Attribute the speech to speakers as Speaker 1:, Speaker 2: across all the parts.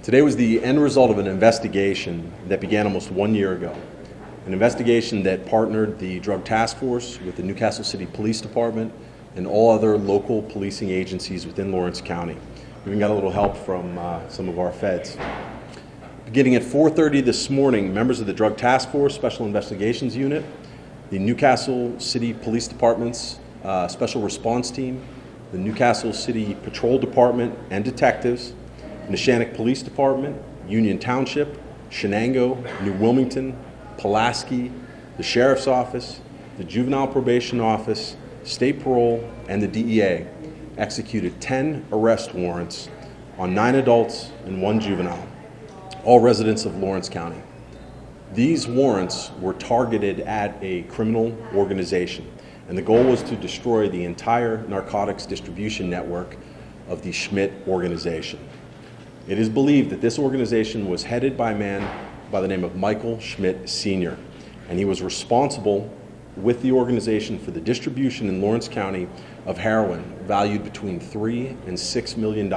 Speaker 1: Today was the end result of an investigation that began almost 1 year ago. An investigation that partnered the Drug Task Force with the Newcastle City Police Department and all other local policing agencies within Lawrence County. We even got a little help from some of our feds. Beginning at 4:30 this morning, members of the Drug Task Force Special Investigations Unit, the Newcastle City Police Department's Special Response Team, the Newcastle City Patrol Department and detectives, Neshannock Police Department, Union Township, Shenango, New Wilmington, Pulaski, the Sheriff's Office, the Juvenile Probation Office, State Parole, and the DEA executed 10 arrest warrants on 9 adults and 1 juvenile, all residents of Lawrence County. These warrants were targeted at a criminal organization, and the goal was to destroy the entire narcotics distribution network of the Schmidt organization. It is believed that this organization was headed by a man by the name of Michael Schmidt Sr., and he was responsible with the organization for the distribution in Lawrence County of heroin valued between $3 and $6 million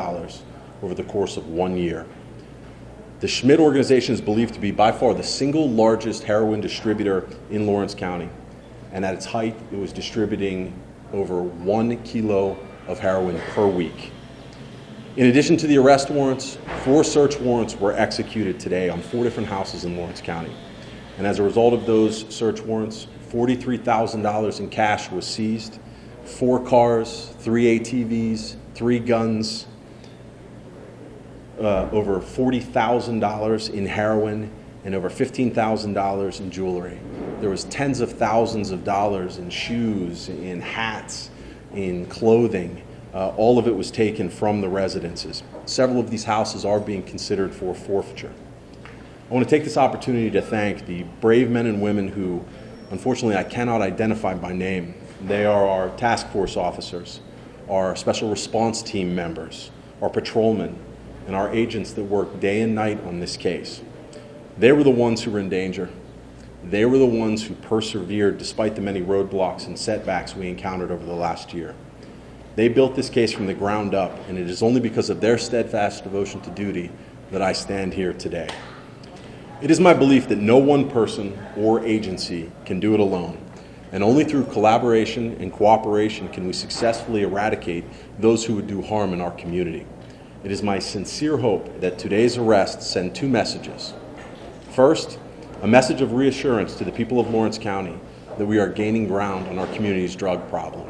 Speaker 1: over the course of 1 year. The Schmidt organization is believed to be by far the single largest heroin distributor in Lawrence County, and at its height, it was distributing over 1 kilo of heroin per week. In addition to the arrest warrants, 4 search warrants were executed today on 4 different houses in Lawrence County. And as a result of those search warrants, $43,000 in cash was seized, 4 cars, 3 ATVs, 3 guns, over $40,000 in heroin, and over $15,000 in jewelry. There was tens of thousands of dollars in shoes, in hats, in clothing. All of it was taken from the residences. Several of these houses are being considered for forfeiture. I want to take this opportunity to thank the brave men and women who, unfortunately, I cannot identify by name. They are our task force officers, our special response team members, our patrolmen, and our agents that work day and night on this case. They were the ones who were in danger. They were the ones who persevered despite the many roadblocks and setbacks we encountered over the last year. They built this case from the ground up, and it is only because of their steadfast devotion to duty that I stand here today. It is my belief that no one person or agency can do it alone, and only through collaboration and cooperation can we successfully eradicate those who would do harm in our community. It is my sincere hope that today's arrests send 2 messages. First, a message of reassurance to the people of Lawrence County that we are gaining ground on our community's drug problem.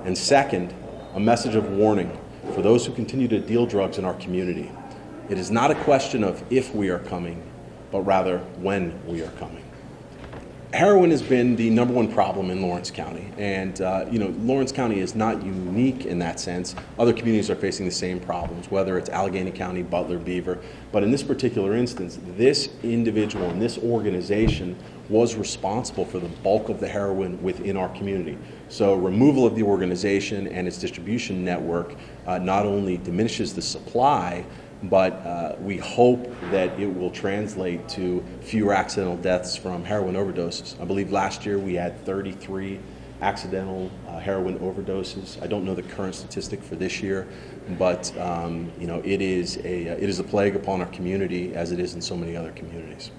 Speaker 1: And second, a message of warning for those who continue to deal drugs in our community. It is not a question of if we are coming, but rather when we are coming. Heroin has been the #1 problem in Lawrence County, and Lawrence County is not unique in that sense. Other communities are facing the same problems, whether it's Allegheny County, Butler, Beaver, but in this particular instance, this individual and this organization was responsible for the bulk of the heroin within our community. So removal of the organization and its distribution network not only diminishes the supply, but we hope that it will translate to fewer accidental deaths from heroin overdoses. I believe last year we had 33 accidental heroin overdoses. I don't know the current statistic for this year, but it is a plague upon our community, as it is in so many other communities.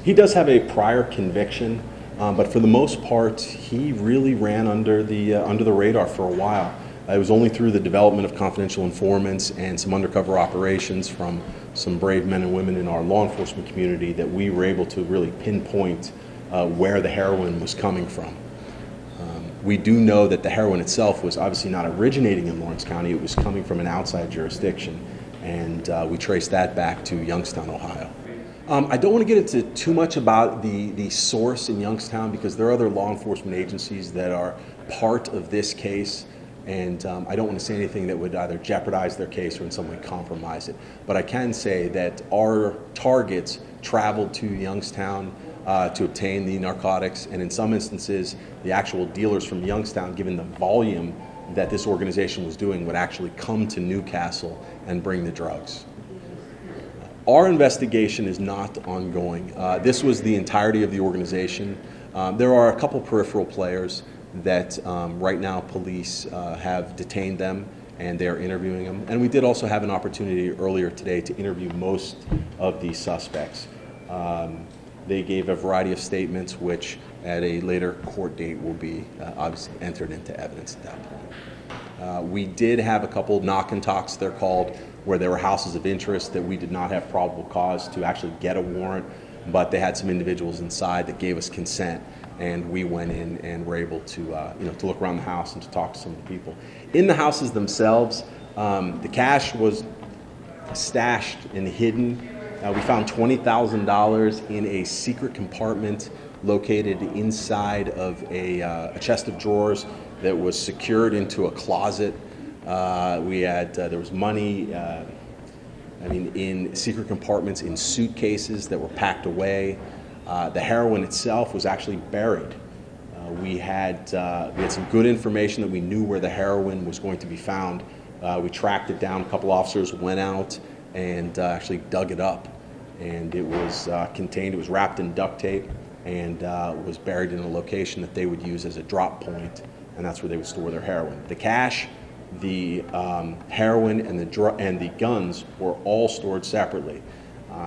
Speaker 1: He does have a prior conviction, but for the most part, he really ran under the radar for a while. It was only through the development of confidential informants and some undercover operations from some brave men and women in our law enforcement community that we were able to really pinpoint where the heroin was coming from. We do know that the heroin itself was obviously not originating in Lawrence County. It was coming from an outside jurisdiction, and we traced that back to Youngstown, Ohio. I don't want to get into too much about the source in Youngstown because there are other law enforcement agencies that are part of this case. And I don't want to say anything that would either jeopardize their case or in some way compromise it. But I can say that our targets traveled to Youngstown to obtain the narcotics, and in some instances, the actual dealers from Youngstown, given the volume that this organization was doing, would actually come to Newcastle and bring the drugs. Our investigation is not ongoing. This was the entirety of the organization. There are a couple peripheral players that right now police have detained them and they're interviewing them. And we did also have an opportunity earlier today to interview most of the suspects. They gave a variety of statements which at a later court date will be obviously entered into evidence at that point. We did have a couple knock and talks, they're called, where there were houses of interest that we did not have probable cause to actually get a warrant, but they had some individuals inside that gave us consent, and we went in and were able to, to look around the house and to talk to some of the people. In the houses themselves, the cash was stashed and hidden. We found $20,000 in a secret compartment located inside of a chest of drawers that was secured into a closet. There was money, in secret compartments in suitcases that were packed away. The heroin itself was actually buried. We had some good information that we knew where the heroin was going to be found. We tracked it down. A couple officers went out and actually dug it up. And it was contained, it was wrapped in duct tape, and was buried in a location that they would use as a drop point, and that's where they would store their heroin. The cash, the heroin, and the guns were all stored separately.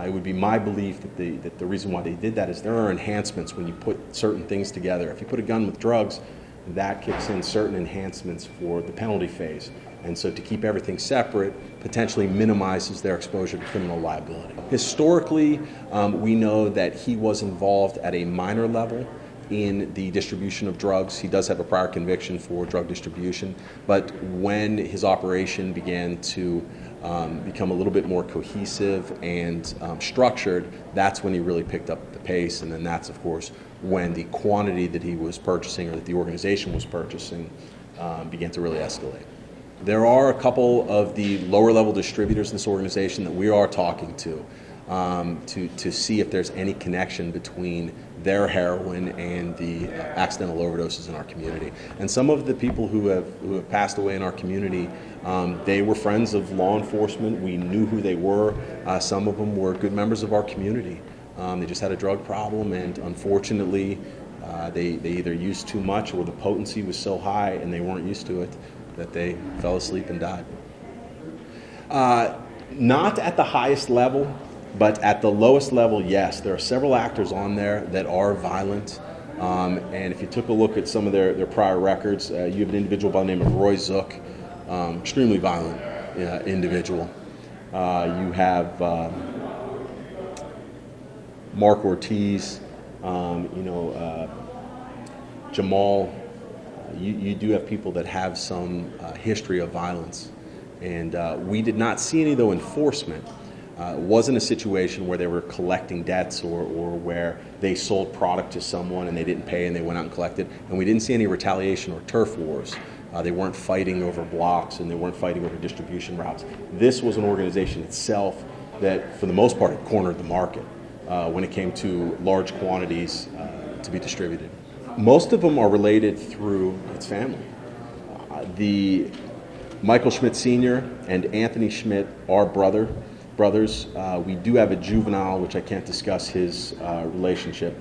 Speaker 1: It would be my belief that the reason why they did that is there are enhancements when you put certain things together. If you put a gun with drugs, that kicks in certain enhancements for the penalty phase. And so to keep everything separate potentially minimizes their exposure to criminal liability. Historically, we know that he was involved at a minor level in the distribution of drugs. He does have a prior conviction for drug distribution, but when his operation began to become a little bit more cohesive and structured, that's when he really picked up the pace, and then that's, of course, when the quantity that he was purchasing or that the organization was purchasing began to really escalate. There are a couple of the lower level distributors in this organization that we are talking to see if there's any connection between their heroin and the accidental overdoses in our community. And some of the people who have passed away in our community, they were friends of law enforcement. We knew who they were. Some of them were good members of our community. They just had a drug problem, and unfortunately, they either used too much or the potency was so high and they weren't used to it that they fell asleep and died. Not at the highest level, but at the lowest level, yes. There are several actors on there that are violent. And if you took a look at some of their prior records, you have an individual by the name of Roy Zook, extremely violent individual. You have Mark Ortiz, Jamal. You do have people that have some history of violence. And we did not see any, though, enforcement. It wasn't a situation where they were collecting debts or where they sold product to someone and they didn't pay and they went out and collected. And we didn't see any retaliation or turf wars. They weren't fighting over blocks and they weren't fighting over distribution routes. This was an organization itself that, for the most part, cornered the market when it came to large quantities to be distributed. Most of them are related through its family. The Michael Schmidt Sr. and Anthony Schmidt are brothers. We do have a juvenile, which I can't discuss his relationship.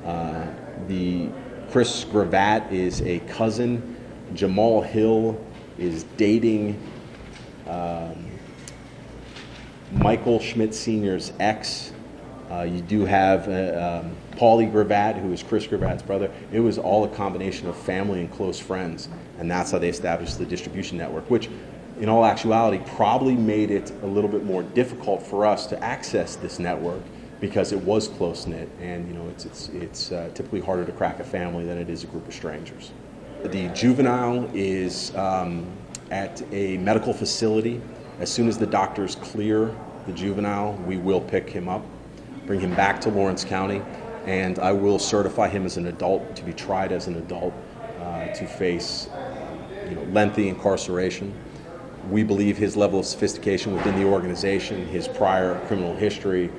Speaker 1: The Chris Gravatt is a cousin. Jamal Hill is dating Michael Schmidt Sr.'s ex. You do have Paulie Gravatt, who is Chris Gravatt's brother. It was all a combination of family and close friends, and that's how they established the distribution network, which in all actuality probably made it a little bit more difficult for us to access this network because it was close-knit, and it's typically harder to crack a family than it is a group of strangers. The juvenile is at a medical facility. As soon as the doctors clear the juvenile, we will pick him up, bring him back to Lawrence County, and I will certify him as an adult to be tried as an adult to face lengthy incarceration. We believe his level of sophistication within the organization, his prior criminal history,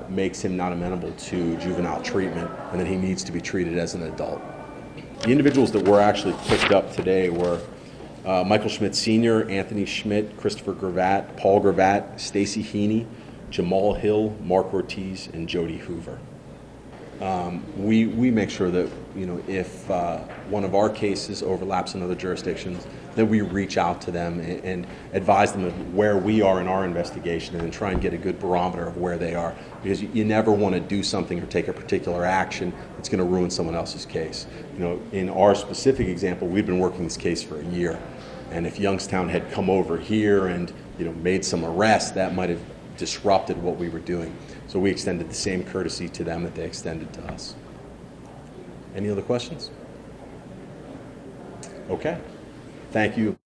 Speaker 1: makes him not amenable to juvenile treatment, and that he needs to be treated as an adult. The individuals that were actually picked up today were Michael Schmidt Sr., Anthony Schmidt, Christopher Gravatt, Paul Gravatt, Stacy Heaney, Jamal Hill, Mark Ortiz, and Jody Hoover. we make sure that, if one of our cases overlaps in other jurisdictions, that we reach out to them and advise them of where we are in our investigation, and then try and get a good barometer of where they are, because you never want to do something or take a particular action that's going to ruin someone else's case. In our specific example, we've been working this case for a year, and if Youngstown had come over here and made some arrests, that might have disrupted what we were doing. So we extended the same courtesy to them that they extended to us. Any other questions? Okay. Thank you.